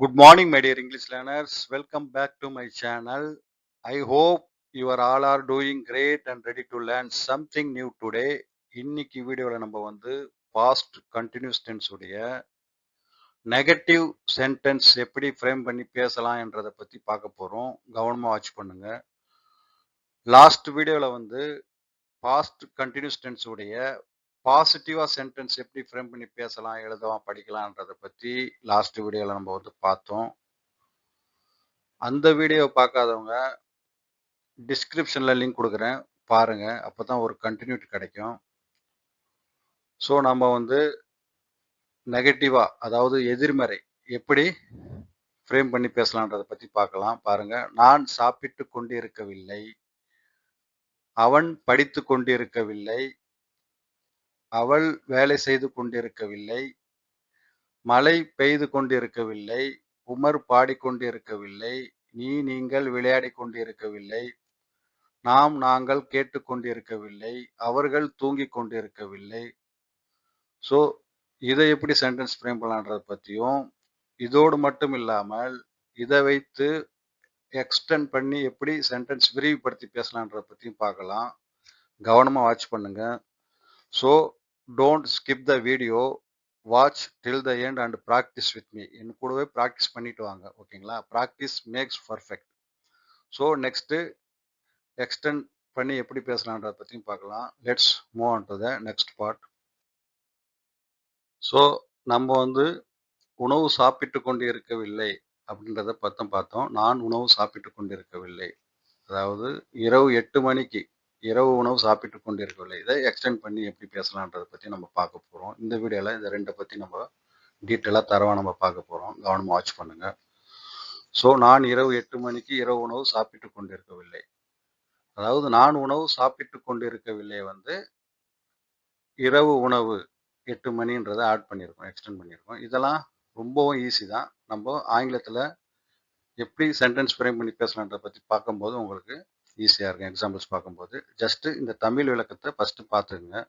Good morning, my dear English learners. Welcome back to my channel. I hope you are all are doing great and ready to learn something new today. இன்னைக்கு வீடியோவில் நம்ம வந்து past continuous tense உடைய negative sentence எப்படி frame பண்ணி பேசலாம் என்றதை பற்றி பார்க்க போகிறோம். கவனமாக வாட்ச் பண்ணுங்க. லாஸ்ட் வீடியோவில் வந்து பாஸ்ட் கண்டினியூஸ் டென்ஸ் உடைய பாசிட்டிவாக சென்டென்ஸ் எப்படி ஃப்ரேம் பண்ணி பேசலாம், எழுதலாம், படிக்கலான்றதை பற்றி லாஸ்ட் வீடியோவில் நம்ம வந்து பார்த்தோம். அந்த வீடியோ பார்க்காதவங்க டிஸ்கிரிப்ஷனில் லிங்க் கொடுக்குறேன், பாருங்கள். அப்போ தான் ஒரு கண்டினியூட்டி கிடைக்கும். ஸோ நம்ம வந்து நெகட்டிவாக, அதாவது எதிர்மறை, எப்படி ஃப்ரேம் பண்ணி பேசலான்றதை பற்றி பார்க்கலாம். பாருங்கள். நான் சாப்பிட்டு கொண்டிருக்கவில்லை, அவன் படித்து கொண்டிருக்கவில்லை, அவள் வேலை செய்து கொண்டிருக்கவில்லை, மழை பெய்து கொண்டிருக்கவில்லை, உமர் பாடிக்கொண்டிருக்கவில்லை, நீங்கள் விளையாடி கொண்டிருக்கவில்லை, நாங்கள் கேட்டுக்கொண்டிருக்கவில்லை, அவர்கள் தூங்கி கொண்டிருக்கவில்லை. ஸோ இதை எப்படி சென்டென்ஸ் ஃப்ரேம் பண்ணலான்றதை பற்றியும், இதோடு மட்டும் இல்லாமல் இதை வைத்து எக்ஸ்டெண்ட் பண்ணி எப்படி சென்டென்ஸ் விரிவுபடுத்தி பேசலான்றதை பற்றியும் பார்க்கலாம். கவனமாக வாட்ச் பண்ணுங்க. So don't skip the video, watch till the end and practice with me. என் கூடவே ப்ராக்டிஸ் பண்ணிட்டு வாங்க, ஓகேங்களா? Practice makes perfect. So next extend பண்ணி எப்படி பேசலான்றதை பற்றியும் பார்க்கலாம். Let's move on to the next part. So நம்ம வந்து உணவு சாப்பிட்டு கொண்டு இருக்கவில்லை அப்படின்றத பார்த்தோம். நான் உணவு சாப்பிட்டு கொண்டு இருக்கவில்லை, அதாவது இரவு 8 மணிக்கு இரவு உணவு சாப்பிட்டு கொண்டு இருக்கவில்லை. இதை எக்ஸ்டெண்ட் பண்ணி எப்படி பேசலான்றதை பற்றி நம்ம பார்க்க போகிறோம். இந்த வீடியோவில் இந்த ரெண்டை பற்றி நம்ம டீட்டெயிலாக தரவாக நம்ம பார்க்க போகிறோம். கவனமாக வாட்ச் பண்ணுங்கள். ஸோ நான் இரவு 8 மணிக்கு இரவு உணவு சாப்பிட்டு கொண்டு இருக்கவில்லை, அதாவது நான் உணவு சாப்பிட்டு கொண்டு இருக்கவில்லை வந்து இரவு உணவு 8 மணின்றதை ஆட் பண்ணியிருக்கோம், எக்ஸ்டெண்ட் பண்ணியிருக்கோம். இதெல்லாம் ரொம்பவும் ஈஸி தான். நம்ம ஆங்கிலத்தில் எப்படி சென்டென்ஸ் ஃப்ரேம் பண்ணி பேசலான்றதை பற்றி பார்க்கும்போது உங்களுக்கு ஈஸியாக இருக்கும். எக்ஸாம்பிள்ஸ் பார்க்கும்போது ஜஸ்ட்டு இந்த தமிழ் விளக்கத்தை ஃபஸ்ட்டு பார்த்துக்குங்க.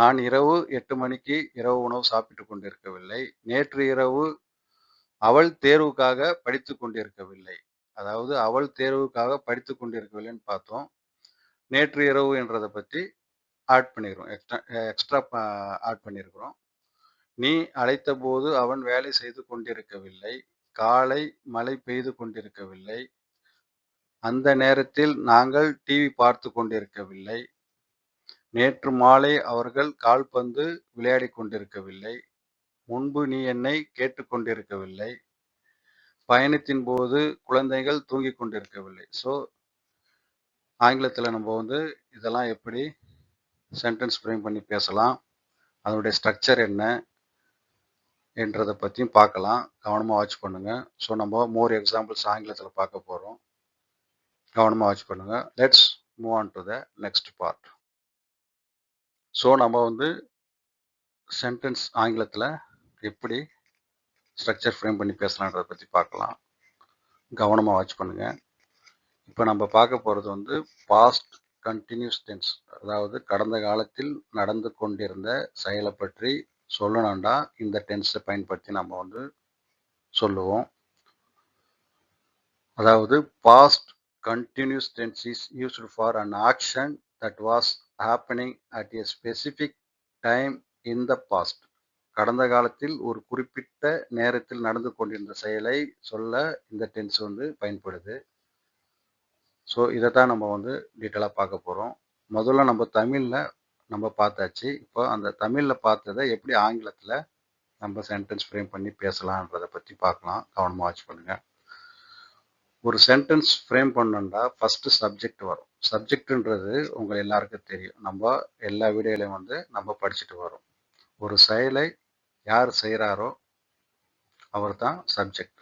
நான் இரவு 8 மணிக்கு இரவு உணவு சாப்பிட்டு கொண்டிருக்கவில்லை. நேற்று இரவு அவள் தேர்வுக்காக படித்து கொண்டிருக்கவில்லை, அதாவது அவள் தேர்வுக்காக படித்து கொண்டிருக்கவில்லைன்னு பார்த்தோம். நேற்று இரவு என்றதை பற்றி ஆட் பண்ணிடுறோம், எக்ஸ்ட்ரா ஆட் பண்ணியிருக்கிறோம். நீ அழைத்த போது அவன் வேலை செய்து கொண்டிருக்கவில்லை, காலை மழை பெய்து கொண்டிருக்கவில்லை, அந்த நேரத்தில் நாங்கள் டிவி பார்த்து கொண்டிருக்கவில்லை, நேற்று மாலை அவர்கள் கால்பந்து விளையாடி கொண்டிருக்கவில்லை, முன்பு நீ என்னை கேட்டுக்கொண்டிருக்கவில்லை, பயணத்தின் போது குழந்தைகள் தூங்கி கொண்டிருக்கவில்லை. ஸோ ஆங்கிலத்தில் நம்ம வந்து இதெல்லாம் எப்படி சென்டென்ஸ் ஃப்ரேம் பண்ணி பேசலாம், அதனுடைய ஸ்ட்ரக்சர் என்ன என்றதை பற்றியும் பார்க்கலாம். கவனமாக வாட்ச் பண்ணுங்கள். ஸோ நம்ம மோர் எக்ஸாம்பிள்ஸ் ஆங்கிலத்தில் பார்க்க போகிறோம். கவனமாக வாட்ச் பண்ணுங்கள். Let's move on to the next part. So நம்ம வந்து சென்டென்ஸ் ஆங்கிலத்தில் எப்படி ஸ்ட்ரக்சர் ஃப்ரேம் பண்ணி பேசலான்றதை பற்றி பார்க்கலாம். கவனமாக வாட்ச் பண்ணுங்கள். இப்போ நம்ம பார்க்க போகிறது வந்து பாஸ்ட் கண்டினியூஸ் டென்ஸ், அதாவது கடந்த காலத்தில் நடந்து கொண்டிருந்த செயலை பற்றி சொல்லணும்டா இந்த டென்ஸை பயன்படுத்தி நம்ம வந்து சொல்லுவோம். அதாவது past continuous tense is used for an action that was happening at a specific time in the past. கடந்த காலத்தில் ஒரு குறிப்பிட்ட நேரத்தில் நடந்து கொண்டிருந்த செயலை சொல்ல இந்த டென்ஸ் வந்து பயன்படுது. ஸோ இதை தான் நம்ம வந்து டீட்டெயிலாக பார்க்க போகிறோம். முதல்ல நம்ம தமிழில் நம்ம பார்த்தாச்சு. இப்போ அந்த தமிழில் பார்த்ததை எப்படி ஆங்கிலத்தில் நம்ம சென்டென்ஸ் ஃப்ரேம் பண்ணி பேசலான்றதை பற்றி பார்க்கலாம். கவனமாக வாட்ச் பண்ணுங்கள். ஒரு சென்டென்ஸ் ஃப்ரேம் பண்ணணும்னா ஃபஸ்ட்டு சப்ஜெக்ட் வரும். சப்ஜெக்ட்ன்றது உங்கள் எல்லாருக்கும் தெரியும். நம்ம எல்லா வீடியோலையும் வந்து நம்ம படிச்சுட்டு வரோம். ஒரு செயலை யார் செய்கிறாரோ அவர் தான் சப்ஜெக்ட்,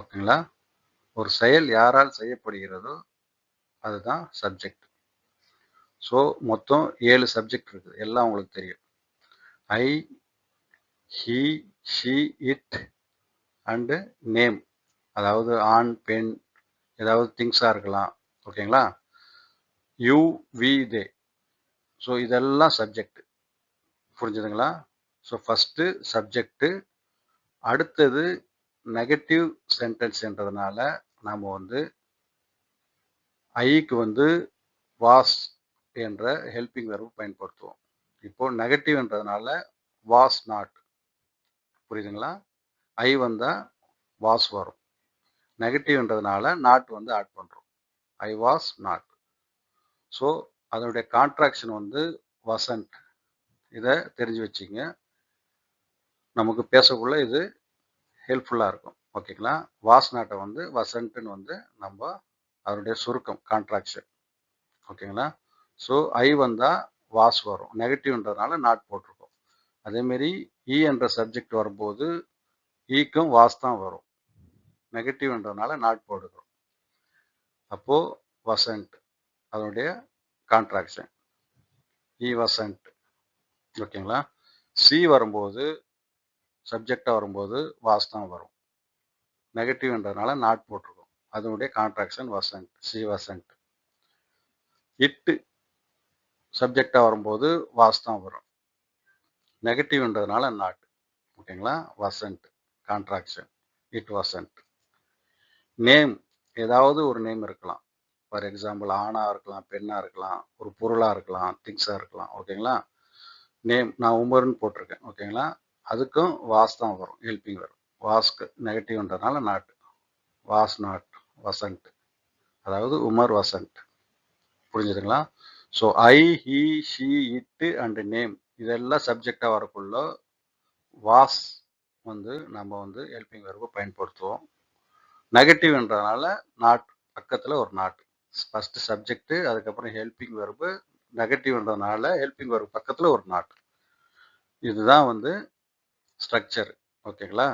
ஓகேங்களா? ஒரு செயல் யாரால் செய்யப்படுகிறதோ அதுதான் சப்ஜெக்ட். ஸோ மொத்தம் 7 சப்ஜெக்ட் இருக்குது, எல்லாம் உங்களுக்கு தெரியும். I, he, she, it and name, அதாவது ஆண், பெண், ஏதாவது திங்ஸாக இருக்கலாம், ஓகேங்களா? You, we, they. ஸோ இதெல்லாம் சப்ஜெக்ட், புரிஞ்சுதுங்களா? ஸோ ஃபஸ்ட்டு சப்ஜெக்டு, அடுத்தது நெகட்டிவ் சென்டென்ஸ்ன்றதுனால நாம் வந்து ஐக்கு வந்து வாஸ் என்ற ஹெல்பிங் வெர்பு பயன்படுத்துவோம். இப்போ நெகட்டிவ்ன்றதுனால வாஸ் நாட். புரியுதுங்களா? ஐ வந்தால் வாஸ் வரும். நெகட்டிவ்ன்றதுனால நாட் வந்து ஆட் பண்ணுறோம். I was not. ஸோ அதனுடைய கான்ட்ராக்ஷன் வந்து வசன்ட். இதை தெரிஞ்சு வச்சுங்க. நமக்கு பேசக்குள்ள இது ஹெல்ப்ஃபுல்லாக இருக்கும். ஓகேங்களா? வாஸ் நாட்டை வந்து வசன்ட்டுன்னு வந்து நம்ம அதனுடைய சுருக்கம் கான்ட்ராக்ஷன். ஓகேங்களா? ஸோ ஐ வந்தால் வாஸ் வரும். நெகட்டிவ்ன்றதுனால நாட் போட்டிருக்கோம். அதேமாரி இ என்ற சப்ஜெக்ட் வரும்போது ஈக்கும் வாஸ் தான் வரும். நெகட்டிவ்ன்றதுனால நாட் போடுகிறோம். அப்போது வசன்ட் அதனுடைய கான்ட்ராக்ஷன் இ வசன்ட். ஓகேங்களா? சி வரும்போது சப்ஜெக்டாக வரும்போது வாஸ் தான் வரும். நெகட்டிவ்ன்றதுனால நாட் போட்டிருக்கோம். அதனுடைய கான்ட்ராக்ஷன் வசன்ட், சி வசன்ட். இட்டு சப்ஜெக்டாக வரும்போது வாஸ் தான் வரும். நெகட்டிவ்ன்றதுனால நாட். ஓகேங்களா? வசன்ட் கான்ட்ராக்ஷன் இட் வசன்ட். நேம் ஏதாவது ஒரு நேம் இருக்கலாம். ஃபார் எக்ஸாம்பிள் ஆணாக இருக்கலாம், பெண்ணாக இருக்கலாம், ஒரு பொருளாக இருக்கலாம், திங்ஸாக இருக்கலாம். ஓகேங்களா? நேம் நான் உமர்னு போட்டிருக்கேன். ஓகேங்களா? அதுக்கும் வாஸ் தான் வரும் ஹெல்பிங் வரும். வாஸ்க்கு நெகட்டிவ்ன்றதுனால நாட். Was not வசன்ட். அதாவது உமர் வசன்ட். புரிஞ்சுதுங்களா? ஸோ ஐ, ஹி, ஷி, இட்டு அண்ட் நேம் இதெல்லாம் சப்ஜெக்டாக வரக்குள்ள வாஸ் வந்து நம்ம வந்து ஹெல்பிங் வெர்பு பயன்படுத்துவோம். நெகட்டிவ்ன்றதுனால நாட் பக்கத்தில் ஒரு நாட். ஃபர்ஸ்ட் சப்ஜெக்ட், அதுக்கப்புறம் ஹெல்பிங் வெர்பு. நெகட்டிவ்ன்றதுனால ஹெல்பிங் வெர்பு பக்கத்தில் ஒரு நாட். இதுதான் வந்து ஸ்ட்ரக்சர். ஓகேங்களா?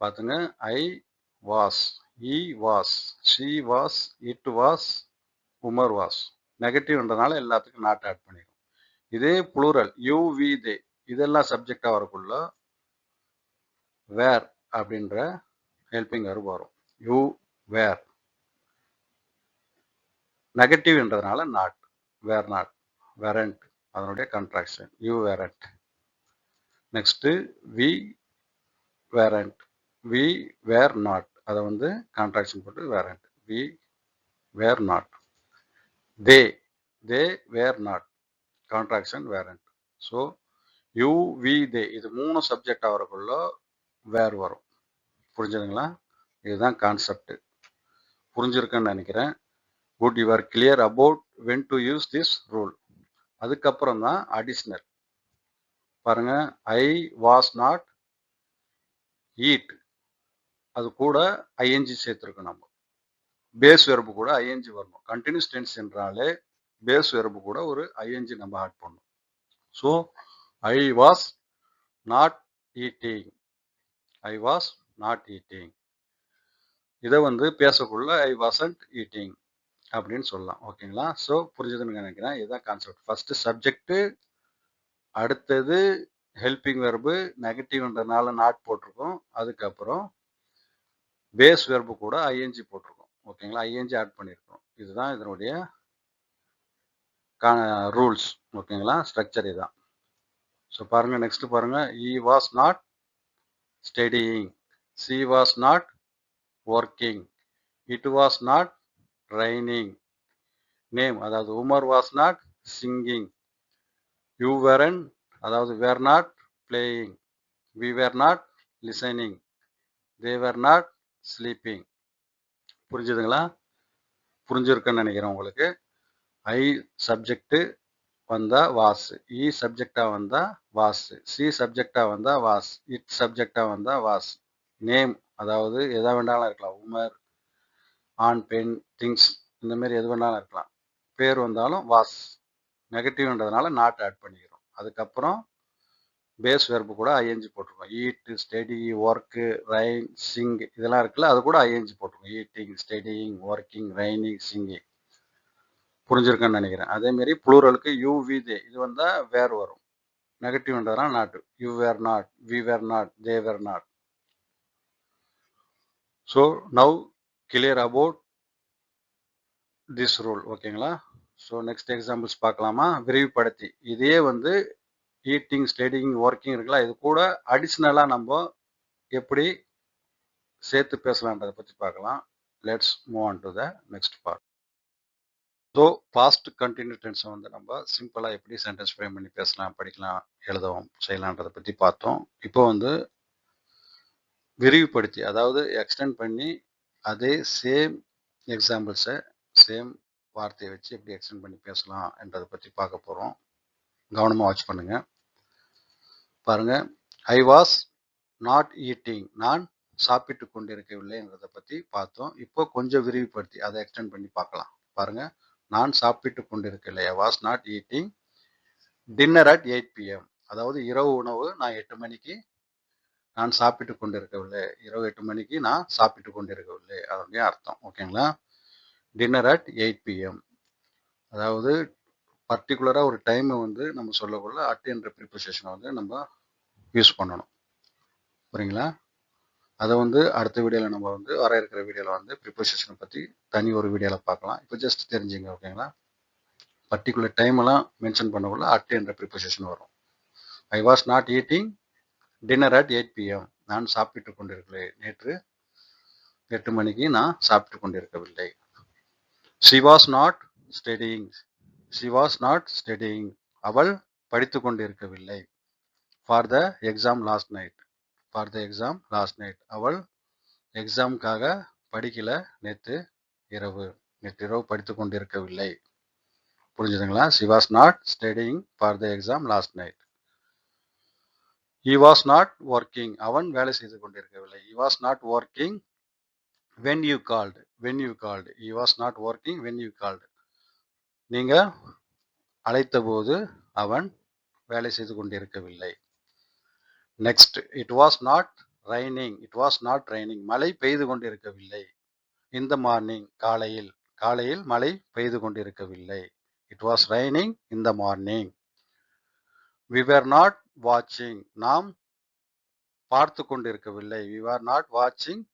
பார்த்துங்க. I was, he was, she was, it was, Umar was. நெகட்டிவ்ன்றதுனால எல்லாத்துக்கும் நாட் ஆட் பண்ணிடும். இதே ப்ளூரல் யூ, வி, தே இதெல்லாம் சப்ஜெக்டாக வரக்குள்ள வேர் அப்படின்ற ஹெல்பிங் வெர்பு வரும். You were. நெகட்டிவ்ன்றதுனால நாட். வேர் நாட், வெரண்ட் அதனுடைய contraction you weren't. Next we weren't, we were not. அதை வந்து கான்ட்ராக்ஷன் போட்டு weren't, we were not. They, they were not, contraction weren't. So you, we, they இது மூணு subject வரக்குள்ள வேர் வரும். புரிஞ்சுதுங்களா? இதுதான் கான்செப்ட். புரிஞ்சிருக்குன்னு நினைக்கிறேன். Good, you are clear about when to use this rule. அதுக்கப்புறம் தான் அடிஷ்னல். பாருங்க, ஐ வாஸ் நாட் ஈட், அது கூட ஐஎன்ஜி சேர்த்துருக்கோம். நம்ம பேஸ் வெர்பு கூட ஐஎன்ஜி வரணும். கண்டினியூஸ் டென்ஸ் என்றாலே பேஸ் வெர்பு கூட ஒரு ஐஎன்ஜி நம்ம ஆட் பண்ணணும். So I was not eating, I was not eating. இதை வந்து பேசக்குள்ள ஐ வாசன்ட் ஈட்டிங் அப்படின்னு சொல்லலாம். ஓகேங்களா? ஸோ புரிஞ்சதுன்னு நினைக்கிறேன். இதுதான் கான்செப்ட். ஃபர்ஸ்ட் சப்ஜெக்ட், அடுத்தது ஹெல்பிங் வெர்பு, நெகட்டிவ்ன்றதுனால நாட் போட்டிருக்கோம். அதுக்கப்புறம் பேஸ் வெர்பு கூட ஐஎன்ஜி போட்டிருக்கோம். ஓகேங்களா? ஐஎன்ஜி ஆட் பண்ணியிருக்கோம். இதுதான் இதனுடைய ரூல்ஸ். ஓகேங்களா? ஸ்ட்ரக்சர் இதுதான். ஸோ பாருங்க, நெக்ஸ்ட் பாருங்க. He was not studying, she was not working, it was not raining. Name அதாவது Umar was not singing, you weren't அதாவது were not playing, we were not listening, they were not sleeping. புரிஞ்சுதுங்களா? புரிஞ்சிருக்குன்னு நினைக்கிறேன் உங்களுக்கு. ஐ subject வந்தா was, இ சப்ஜெக்டா வந்தா was, C சப்ஜெக்டா வந்தா was, it சப்ஜெக்டா வந்தா வாஸ். நேம் அதாவது எதா வேண்டாலும் இருக்கலாம். உமர், ஆண், பெண், திங்ஸ் இந்த மாதிரி எது வேணாலும் இருக்கலாம். பேர் வந்தாலும் வாஸ். நெகட்டிவ்ன்றதுனால நாட் ஆட் பண்ணிக்கிறோம். அதுக்கப்புறம் பேஸ் வெர்பு கூட ஐஎன்ஜி போட்டிருக்கோம். Eat, study, work, rain, sing இதெல்லாம் இருக்குல்ல, அது கூட ஐஎன்ஜி போட்டிருக்கோம். Eating, studying, working, raining, singing. புரிஞ்சிருக்குன்னு நினைக்கிறேன். அதேமாரி ப்ளூரலுக்கு யூ, வி, தே இது வந்தால் வேர் வரும். நெகட்டிவ்ன்றதுனால not. You were not, we were not, they were not. So now clear about this rule. ஓகேங்களா? ஸோ நெக்ஸ்ட் எக்ஸாம்பிள்ஸ் பார்க்கலாமா? விரிவுபடுத்தி இதே வந்து ஈட்டிங், ஸ்டடிங், ஒர்க்கிங் இருக்குல்ல, இது கூட அடிஷ்னலாக நம்ம எப்படி சேர்த்து பேசலான்றதை பற்றி பார்க்கலாம். Let's move on to the next part. So past continuous டென்ஸை வந்து நம்ம சிம்பிளாக எப்படி சென்டென்ஸ் ஃப்ரேம் பண்ணி பேசலாம், படிக்கலாம், எழுதவும் செய்யலான்றதை பற்றி பார்த்தோம். இப்போ வந்து விரிவுபடுத்தி, அதாவது எக்ஸ்டெண்ட் பண்ணி அதே சேம் எக்ஸாம்பிள்ஸை சேம் வார்த்தையை வச்சு எப்படி எக்ஸ்டெண்ட் பண்ணி பேசலாம் என்றதை பற்றி பார்க்க போகிறோம். கவனமாக வாட்ச் பண்ணுங்க. பாருங்க, ஐ வாஸ் நாட் ஈட்டிங், நான் சாப்பிட்டு கொண்டிருக்கவில்லை என்றதை பற்றி பார்த்தோம். இப்போ கொஞ்சம் விரிவுபடுத்தி அதை எக்ஸ்டெண்ட் பண்ணி பார்க்கலாம். பாருங்க, நான் சாப்பிட்டு கொண்டிருக்கவில்லை, I was not eating dinner at 8 PM. அதாவது இரவு உணவு நான் 8 மணிக்கு நான் சாப்பிட்டு கொண்டிருக்கவில்லை, இரவு 8 மணிக்கு நான் சாப்பிட்டு கொண்டிருக்கவில்லை, அதனுடைய அர்த்தம். ஓகேங்களா? டின்னர் அட் 8 PM, அதாவது பர்டிகுலராக ஒரு டைமை வந்து நம்ம சொல்லக்குள்ள அட் என்ற ப்ரிப்போசிஷனை வந்து நம்ம யூஸ் பண்ணணும். புரியுங்களா? அதை வந்து அடுத்த வீடியோவில் நம்ம வந்து வர இருக்கிற வீடியோவில் வந்து ப்ரிப்போசிஷனை பற்றி தனி ஒரு வீடியோவில் பார்க்கலாம். இப்போ ஜஸ்ட் தெரிஞ்சுங்க. ஓகேங்களா? பர்டிகுலர் டைமெல்லாம் மென்ஷன் பண்ணக்குள்ள அட் என்ற ப்ரிப்போசிஷன் வரும். I was not eating dinner at 8 PM, நான் சாப்பிட்டு கொண்டிருக்கவில்லை, நேற்று 8 மணிக்கு நான் சாப்பிட்டு கொண்டிருக்கவில்லை. she was not studying, she was not studying, அவள் படித்து கொண்டிருக்கவில்லை. for the exam last night, for the exam last night, அவள் எக்ஸாமுக்காக படிக்கல, நேற்று இரவு படித்து கொண்டிருக்கவில்லை. புரிஞ்சுதுங்களா? she was not studying for the exam last night. he was not working, அவன் வேலை செய்து கொண்டிருக்கவில்லை. he was not working when you called, when you called, he was not working when you called, நீங்க அழைத்த போது அவன் வேலை செய்து கொண்டிருக்கவில்லை. Next, it was not raining, it was not raining, மழை பெய்து கொண்டிருக்கவில்லை. இந்த மார்னிங், காலையில், காலையில் மழை பெய்து கொண்டிருக்கவில்லை. It was raining in the morning. We were not வாட்சிங், நாம் பார்த்து கொண்டிருக்கவில்லை. வி ஆர் நாட் வாட்சிங்,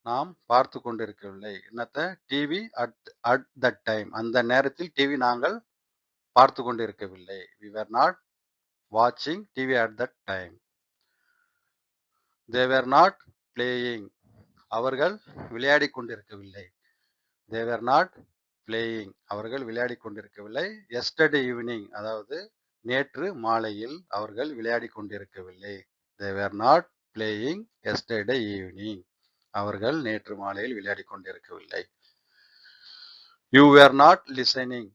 நாம் பார்த்து கொண்டிருக்கவில்லை. என்னத்த? டிவி அட் தட் டைம், அந்த நேரத்தில் டிவி நாங்கள் பார்த்து கொண்டிருக்கவில்லை. வி வேர் நாட் வாட்சிங் TV at that time. They were not playing, அவர்கள் விளையாடி கொண்டிருக்கவில்லை. தே வேர் நாட் பிளேயிங், அவர்கள் விளையாடி கொண்டிருக்கவில்லை. எஸ்டர்டே ஈவினிங், அதாவது நேற்று மாலையில் அவர்கள் விளையாடி கொண்டிருக்கவில்லை. They were not playing yesterday evening, அவர்கள் நேற்று மாலையில் விளையாடி கொண்டிருக்கவில்லை. You were not listening,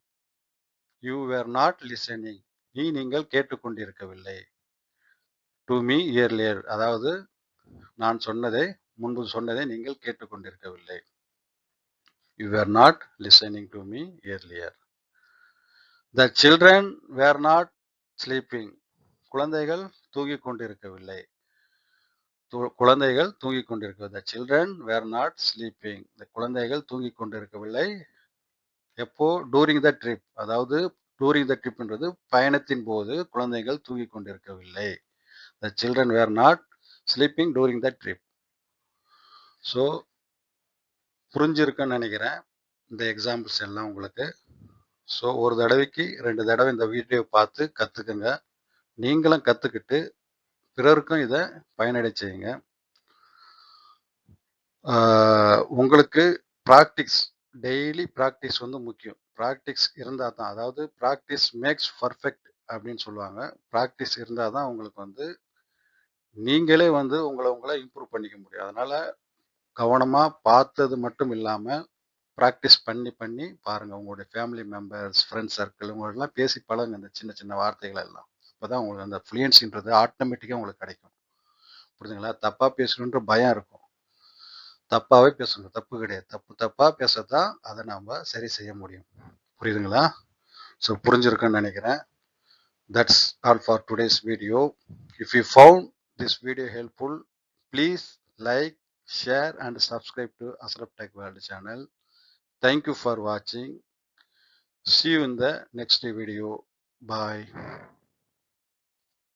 you were not listening, நீங்கள் கேட்டுக்கொண்டிருக்கவில்லை. டு மீ இயர்லியர், அதாவது நான் சொன்னதை, முன்பு சொன்னதை நீங்கள் கேட்டுக்கொண்டிருக்கவில்லை. You were not listening to me earlier. The children were not sleeping, குழந்தைகள் தூங்கிக் கொண்டிருக்கவில்லை. குழந்தைகள் தூங்கிக் கொண்டிருக்கவில்லை. The children were not sleeping, இந்த குழந்தைகள் தூங்கிக் கொண்டிருக்கவில்லை. எப்போ? டூரிங் த ட்ரிப், அதாவது டூரிங் த ட்ரிப்ன்றது பயணத்தின் போது குழந்தைகள் தூங்கிக் கொண்டிருக்கவில்லை. The children were not sleeping during the trip. So புரிஞ்சிருக்குன்னு நினைக்கிறேன் இந்த எக்ஸாம்பிள்ஸ் எல்லாம் உங்களுக்கு. ஸோ ஒரு தடவைக்கு 2 தடவை இந்த வீடியோ பார்த்து கற்றுக்குங்க. நீங்களும் கற்றுக்கிட்டு பிறருக்கும் இதை பயனடை செய்யுங்க. உங்களுக்கு ப்ராக்டிஸ், டெய்லி ப்ராக்டிஸ் வந்து முக்கியம். ப்ராக்டிஸ் இருந்தால் தான், அதாவது ப்ராக்டிஸ் மேக்ஸ் பர்ஃபெக்ட் அப்படின்னு சொல்லுவாங்க. ப்ராக்டிஸ் இருந்தால் தான் உங்களுக்கு வந்து நீங்களே வந்து உங்களை இம்ப்ரூவ் பண்ணிக்க முடியும். அதனால் கவனமாக பார்த்தது மட்டும் இல்லாமல் ப்ராக்டிஸ் பண்ணி பண்ணி பாருங்கள். உங்களுடைய ஃபேமிலி மெம்பர்ஸ், ஃப்ரெண்ட்ஸ் சர்க்கிள், உங்களெல்லாம் பேசி பழகுங்க இந்த சின்ன சின்ன வார்த்தைகள் எல்லாம். அப்போ தான் உங்களுக்கு அந்த ஃப்ளூயன்சின்றது ஆட்டோமேட்டிக்காக உங்களுக்கு கிடைக்கும். புரியுதுங்களா? தப்பாக பேசணுன்ற பயம் இருக்கும். தப்பாகவே பேசணும், தப்பு கிடையாது. தப்பாக பேசத்தான் அதை நாம் சரி செய்ய முடியும். புரியுதுங்களா? ஸோ புரிஞ்சிருக்குன்னு நினைக்கிறேன். That's all for today's video. If you found this video helpful, please like, share and subscribe to Ashraf Tech World channel. Thank you for watching. See you in the next video. Bye.